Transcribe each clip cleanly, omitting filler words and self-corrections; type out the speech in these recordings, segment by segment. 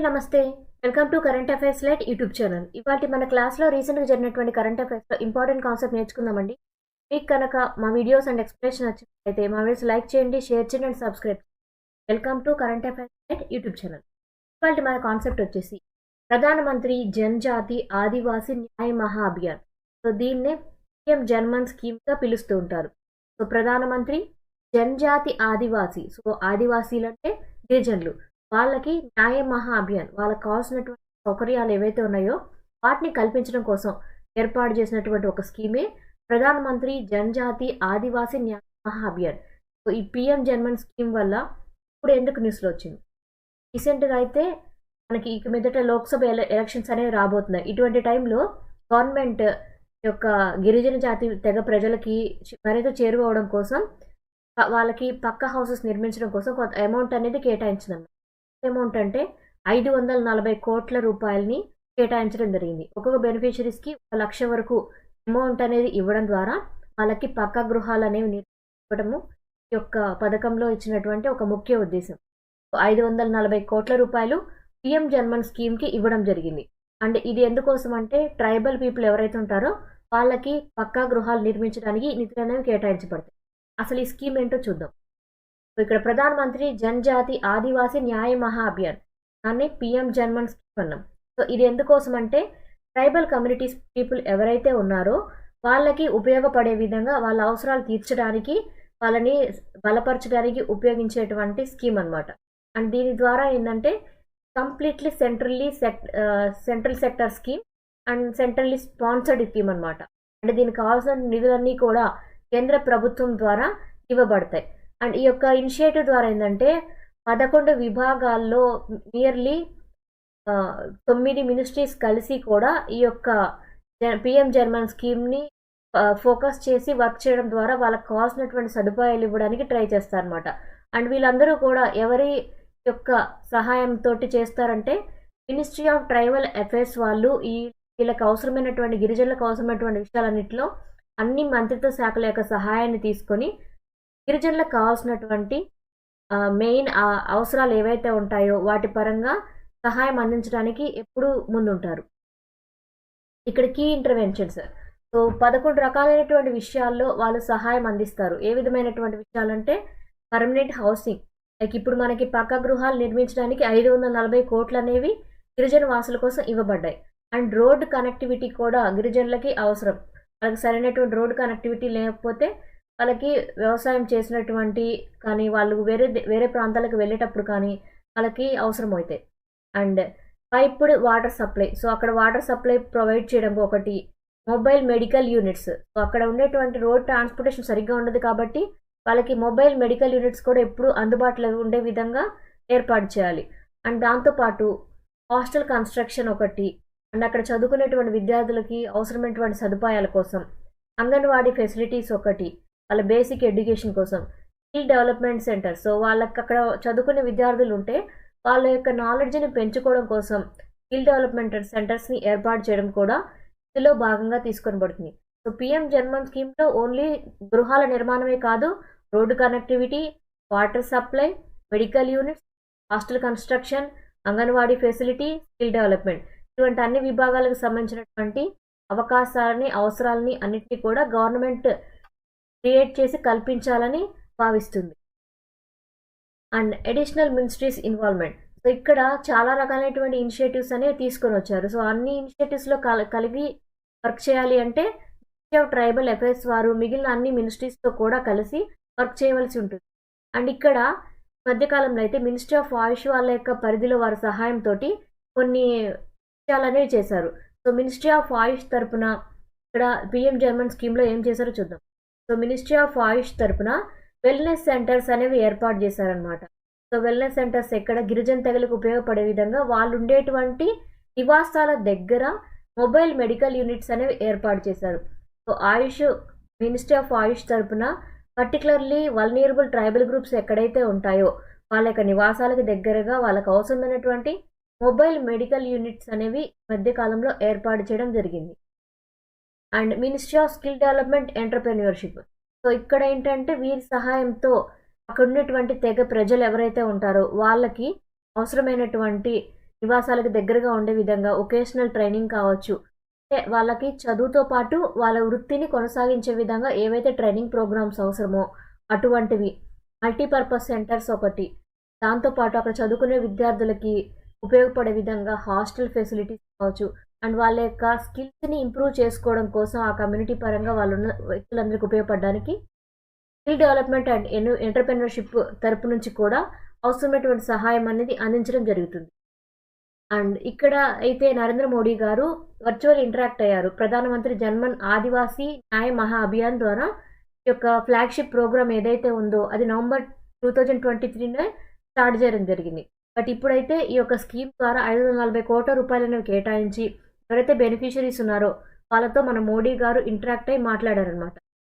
నమస్తే. Welcome to current affairs light YouTube channel. ఇవాల్టి మన క్లాస్‌లో రీసెంట్‌గా జరిగినటువంటి కరెంట్ అఫైర్స్‌లో ఇంపార్టెంట్ కాన్సెప్ట్ నేర్చుకుందామండి. మీకు కనుక మా వీడియోస్ అండ్ ఎక్స్‌ప్లనేషన్ నచ్చినట్లయితే మా వీడియోస్ లైక్ చేయండి, షేర్ చేయండి and subscribe. Welcome to current affairs light YouTube channel. ఇవాల్టి మన కాన్సెప్ట్ వచ్చేసి ప్రధానమంత్రి జనజాతి ఆదివాసీ న్యాయ మహా అభియాన్. సో దీన్నే పీఎం జన్మన్ స్కీమ్‌గా పిలుస్తూ ఉంటారు. సో ప్రధానమంత్రి జనజాతి ఆదివాసీ, సో ఆదివాసీలంటే గిరిజనులు, వాళ్ళకి న్యాయ మహా అభియాన్, వాళ్ళకి కావాల్సినటువంటి సౌకర్యాలు ఏవైతే ఉన్నాయో వాటిని కల్పించడం కోసం ఏర్పాటు చేసినటువంటి ఒక స్కీమే ప్రధానమంత్రి జనజాతి ఆదివాసీ న్యాయ మహా అభియాన్. సో ఈ పిఎం జన్మన్ స్కీమ్ వల్ల ఇప్పుడు ఎందుకు న్యూస్లో వచ్చింది, రీసెంట్గా అయితే మనకి ఇక మీదట లోక్సభ ఎలక్షన్స్ అనేవి రాబోతున్నాయి. ఇటువంటి టైంలో గవర్నమెంట్ యొక్క గిరిజన జాతి తెగ ప్రజలకి మరింత చేరువవడం కోసం వాళ్ళకి పక్క హౌసెస్ నిర్మించడం కోసం కొంత అమౌంట్ అనేది కేటాయించిందన్నమాట. అమౌంట్ అంటే 540 కోట్ల రూపాయలని కేటాయించడం జరిగింది. ఒక్కొక్క బెనిఫిషరీస్కి 1 లక్ష వరకు అమౌంట్ అనేది ఇవ్వడం ద్వారా వాళ్ళకి పక్కా గృహాలు అనేవి నిర్మించడము ఈ యొక్క పథకంలో ఇచ్చినటువంటి ఒక ముఖ్య ఉద్దేశం. 540 కోట్ల రూపాయలు పిఎం జన్మన్ స్కీమ్కి ఇవ్వడం జరిగింది. అండ్ ఇది ఎందుకోసం అంటే ట్రైబల్ పీపుల్ ఎవరైతే ఉంటారో వాళ్ళకి పక్కా గృహాలు నిర్మించడానికి నిధులు అనేవి కేటాయించబడతాయి. అసలు ఈ స్కీమ్ ఏంటో చూద్దాం. ఇక్కడ ప్రధానమంత్రి జనజాతి ఆదివాసీ న్యాయ మహా అభియాన్, దాన్ని పిఎం జన్మన్ స్కీమ్ అన్నాం. సో ఇది ఎందుకోసం అంటే ట్రైబల్ కమ్యూనిటీస్ పీపుల్ ఎవరైతే ఉన్నారో వాళ్ళకి ఉపయోగపడే విధంగా వాళ్ళ అవసరాలు తీర్చడానికి, వాళ్ళని బలపరచడానికి ఉపయోగించేటువంటి స్కీమ్ అనమాట. అండ్ దీని ద్వారా ఏంటంటే completely central sector scheme and centrally sponsored scheme అనమాట. అంటే దీనికి కావాల్సిన నిధులన్నీ కూడా కేంద్ర ప్రభుత్వం ద్వారా ఇవ్వబడతాయి. అండ్ ఈ యొక్క ఇనిషియేటివ్ ద్వారా ఏంటంటే 11 విభాగాల్లో నియర్లీ 9 మినిస్ట్రీస్ కలిసి కూడా ఈ యొక్క పిఎం జన్మన్ స్కీమ్ని ఫోకస్ చేసి వర్క్ చేయడం ద్వారా వాళ్ళకి కావాల్సినటువంటి సదుపాయాలు ఇవ్వడానికి ట్రై చేస్తారనమాట. అండ్ వీళ్ళందరూ కూడా ఎవరి యొక్క సహాయంతో చేస్తారంటే మినిస్ట్రీ ఆఫ్ ట్రైబల్ అఫైర్స్ వాళ్ళు వీళ్ళకి అవసరమైనటువంటి గిరిజనులకు అవసరమైనటువంటి విషయాలన్నింటిలో అన్ని మంత్రిత్వ శాఖల యొక్క సహాయాన్ని తీసుకొని గిరిజనులకు కావాల్సినటువంటి మెయిన్ అవసరాలు ఏవైతే ఉంటాయో వాటి పరంగా సహాయం అందించడానికి ఎప్పుడూ ముందుంటారు. ఇక్కడ కీ ఇంటర్వెన్షన్స్, సో 11 రకాలైనటువంటి విషయాల్లో వాళ్ళు సహాయం అందిస్తారు. ఏ విధమైనటువంటి విషయాలంటే పర్మనెంట్ హౌసింగ్, లైక్ ఇప్పుడు మనకి పక్కా గృహాలు నిర్మించడానికి 540 కోట్లు అనేవి గిరిజన వాసుల కోసం ఇవ్వబడ్డాయి. అండ్ రోడ్డు కనెక్టివిటీ కూడా గిరిజనులకి అవసరం. వాళ్ళకి సరైనటువంటి రోడ్డు కనెక్టివిటీ లేకపోతే వాళ్ళకి వ్యవసాయం చేసినటువంటి కానీ వాళ్ళు వేరే ప్రాంతాలకు వెళ్ళేటప్పుడు కానీ వాళ్ళకి అవసరం అవుతాయి. And piped water supply, so అక్కడ వాటర్ సప్లై ప్రొవైడ్ చేయడం ఒకటి. మొబైల్ మెడికల్ యూనిట్స్, సో అక్కడ ఉండేటువంటి రోడ్ ట్రాన్స్పోర్టేషన్ సరిగ్గా ఉండదు కాబట్టి వాళ్ళకి మొబైల్ మెడికల్ యూనిట్స్ కూడా ఎప్పుడు అందుబాటులో ఉండే విధంగా ఏర్పాటు చేయాలి. అండ్ దాంతోపాటు హాస్టల్ కన్స్ట్రక్షన్ ఒకటి. అండ్ అక్కడ చదువుకునేటువంటి విద్యార్థులకి అవసరమైనటువంటి సదుపాయాల కోసం అంగన్వాడీ ఫెసిలిటీస్ ఒకటి, వాళ్ళ బేసిక్ ఎడ్యుకేషన్ కోసం. స్కిల్ డెవలప్మెంట్ సెంటర్, సో వాళ్ళకి అక్కడ చదువుకునే విద్యార్థులు ఉంటే వాళ్ళ యొక్క నాలెడ్జ్ని పెంచుకోవడం కోసం స్కిల్ డెవలప్మెంట్ సెంటర్స్ని ఏర్పాటు చేయడం కూడా ఇందులో భాగంగా తీసుకొనబడుతుంది. సో పిఎం జన్మన్ స్కీమ్లో ఓన్లీ గృహాల నిర్మాణమే కాదు, road connectivity, water supply, medical units, hostel construction, anganwadi facility, skill development, ఇటువంటి అన్ని విభాగాలకు సంబంధించినటువంటి అవకాశాలని అవసరాలని అన్నింటినీ కూడా గవర్నమెంట్ క్రియేట్ చేసి కల్పించాలని భావిస్తుంది. And additional ministries involvement, so ఇక్కడ చాలా రకాలైనటువంటి ఇనిషియేటివ్స్ అనేవి తీసుకొని వచ్చారు. సో అన్ని ఇనిషియేటివ్స్లో కలిగి వర్క్ చేయాలి అంటే మినిస్ట్రీ ఆఫ్ ట్రైబల్ అఫైర్స్ వారు మిగిలిన అన్ని మినిస్ట్రీస్తో కూడా కలిసి వర్క్ చేయవలసి ఉంటుంది. అండ్ ఇక్కడ మధ్యకాలంలో అయితే మినిస్ట్రీ ఆఫ్ ఆయుష్ వాళ్ళ యొక్క పరిధిలో వారి సహాయంతో కొన్ని విషయాలు అనేవి చేశారు. సో మినిస్ట్రీ ఆఫ్ ఆయుష్ తరపున ఇక్కడ పిఎం జన్మన్ స్కీమ్లో ఏం చేశారో చూద్దాం. సో మినిస్ట్రీ ఆఫ్ ఆయుష్ తరపున వెల్నెస్ సెంటర్స్ అనేవి ఏర్పాటు చేశారనమాట. సో వెల్నెస్ సెంటర్స్ ఎక్కడ గిరిజన తెగలకు ఉపయోగపడే విధంగా వాళ్ళు ఉండేటువంటి నివాసాల దగ్గర మొబైల్ మెడికల్ యూనిట్స్ అనేవి ఏర్పాటు చేశారు. సో మినిస్ట్రీ ఆఫ్ ఆయుష్ తరపున పర్టికులర్లీ వల్నరబుల్ ట్రైబల్ గ్రూప్స్ ఎక్కడైతే ఉంటాయో వాళ్ళ యొక్క నివాసాలకు దగ్గరగా వాళ్ళకు అవసరమైనటువంటి మొబైల్ మెడికల్ యూనిట్స్ అనేవి మధ్యకాలంలో ఏర్పాటు చేయడం జరిగింది. And ministry of skill development entrepreneurship, so ఇక్కడ ఏంటంటే వీరి సహాయంతో అక్కడ ఉన్నటువంటి తెగ ప్రజలు ఎవరైతే ఉంటారో వాళ్ళకి అవసరమైనటువంటి నివాసాలకు దగ్గరగా ఉండే విధంగా ఒకేషనల్ ట్రైనింగ్ కావచ్చు, అంటే వాళ్ళకి చదువుతో పాటు వాళ్ళ వృత్తిని కొనసాగించే విధంగా ఏవైతే ట్రైనింగ్ ప్రోగ్రామ్స్ అవసరమో అటువంటివి, మల్టీపర్పస్ సెంటర్స్ ఒకటి, దాంతోపాటు అక్కడ చదువుకునే విద్యార్థులకి ఉపయోగపడే విధంగా హాస్టల్ ఫెసిలిటీస్ కావచ్చు, అండ్ వాళ్ళ యొక్క స్కిల్స్ని ఇంప్రూవ్ చేసుకోవడం కోసం ఆ కమ్యూనిటీ పరంగా వాళ్ళు ఉన్న వ్యక్తులందరికీ ఉపయోగపడడానికి స్కిల్ డెవలప్మెంట్ అండ్ ఎంటర్‌ప్రెన్యూర్‌షిప్ తరపు నుంచి కూడా అవసరమైనటువంటి సహాయం అనేది అందించడం జరుగుతుంది. అండ్ ఇక్కడ అయితే నరేంద్ర మోడీ గారు వర్చువల్ ఇంటరాక్ట్ అయ్యారు. ప్రధానమంత్రి జన్మన్ ఆదివాసీ న్యాయ మహా అభియాన్ ద్వారా ఈ యొక్క ఫ్లాగ్‌షిప్ ప్రోగ్రామ్ ఏదైతే ఉందో అది నవంబర్ 2023 స్టార్ట్ చేయడం జరిగింది. బట్ ఇప్పుడైతే ఈ యొక్క స్కీమ్ ద్వారా 540 కోట్ల రూపాయలను కేటాయించి ఎవరైతే బెనిఫిషరీస్ ఉన్నారో వాళ్ళతో మన మోడీ గారు ఇంటరాక్ట్ అయ్యి మాట్లాడారనమాట.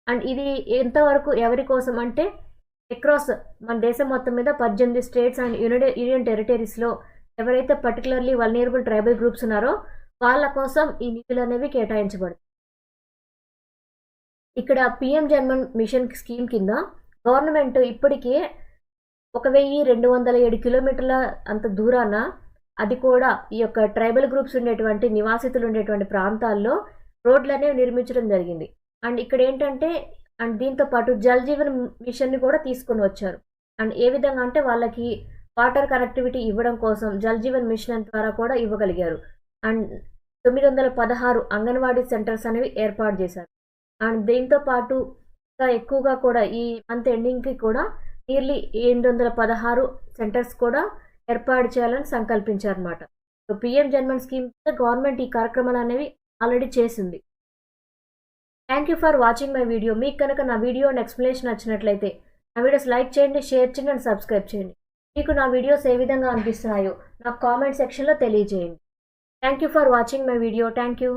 అండ్ ఇది ఎంతవరకు ఎవరి కోసం అంటే అక్రాస్ మన దేశం మొత్తం మీద 18 స్టేట్స్ అండ్ యూనియన్ టెరిటరీస్లో ఎవరైతే పర్టికులర్లీ వల్నరబుల్ ట్రైబల్ గ్రూప్స్ ఉన్నారో వాళ్ళ కోసం ఈ నిధులు అనేవి కేటాయించబడతాయి. ఇక్కడ పిఎం జన్మన్ మిషన్ స్కీమ్ కింద గవర్నమెంట్ ఇప్పటికే 1207 కిలోమీటర్ల అంత దూరాన, అది కూడా ఈ యొక్క ట్రైబల్ గ్రూప్స్ ఉండేటువంటి నివాసితులు ఉండేటువంటి ప్రాంతాల్లో రోడ్లు అనేవి నిర్మించడం జరిగింది. అండ్ ఇక్కడ ఏంటంటే అండ్ దీంతో పాటు జల్ జీవన్ మిషన్ని కూడా తీసుకొని వచ్చారు. అండ్ ఏ విధంగా అంటే వాళ్ళకి వాటర్ కనెక్టివిటీ ఇవ్వడం కోసం జల్ జీవన్ మిషన్ ద్వారా కూడా ఇవ్వగలిగారు. అండ్ 916 అంగన్వాడీ సెంటర్స్ అనేవి ఏర్పాటు చేశారు. అండ్ దీంతో పాటు ఇంకా ఎక్కువగా కూడా ఈ మంత్ ఎండింగ్కి కూడా నియర్లీ 816 సెంటర్స్ కూడా ఏర్పాటు చేయాలని సంకల్పించారన్నమాట. So PM Janman scheme government ఈ కార్యక్రమాలు అనేవి ఆల్రెడీ చేసింది. Thank you for watching my video. మీకు కనుక నా వీడియో అండ్ ఎక్స్ప్లెనేషన్ నచ్చినట్లయితే నా వీడియోస్ లైక్ చేయండి, షేర్ చేయండి అండ్ సబ్స్క్రైబ్ చేయండి. మీకు నా వీడియోస్ ఏ విధంగా అనిపిస్తున్నాయో నాకు కామెంట్ సెక్షన్లో తెలియజేయండి. Thank you for watching my video. Thank you.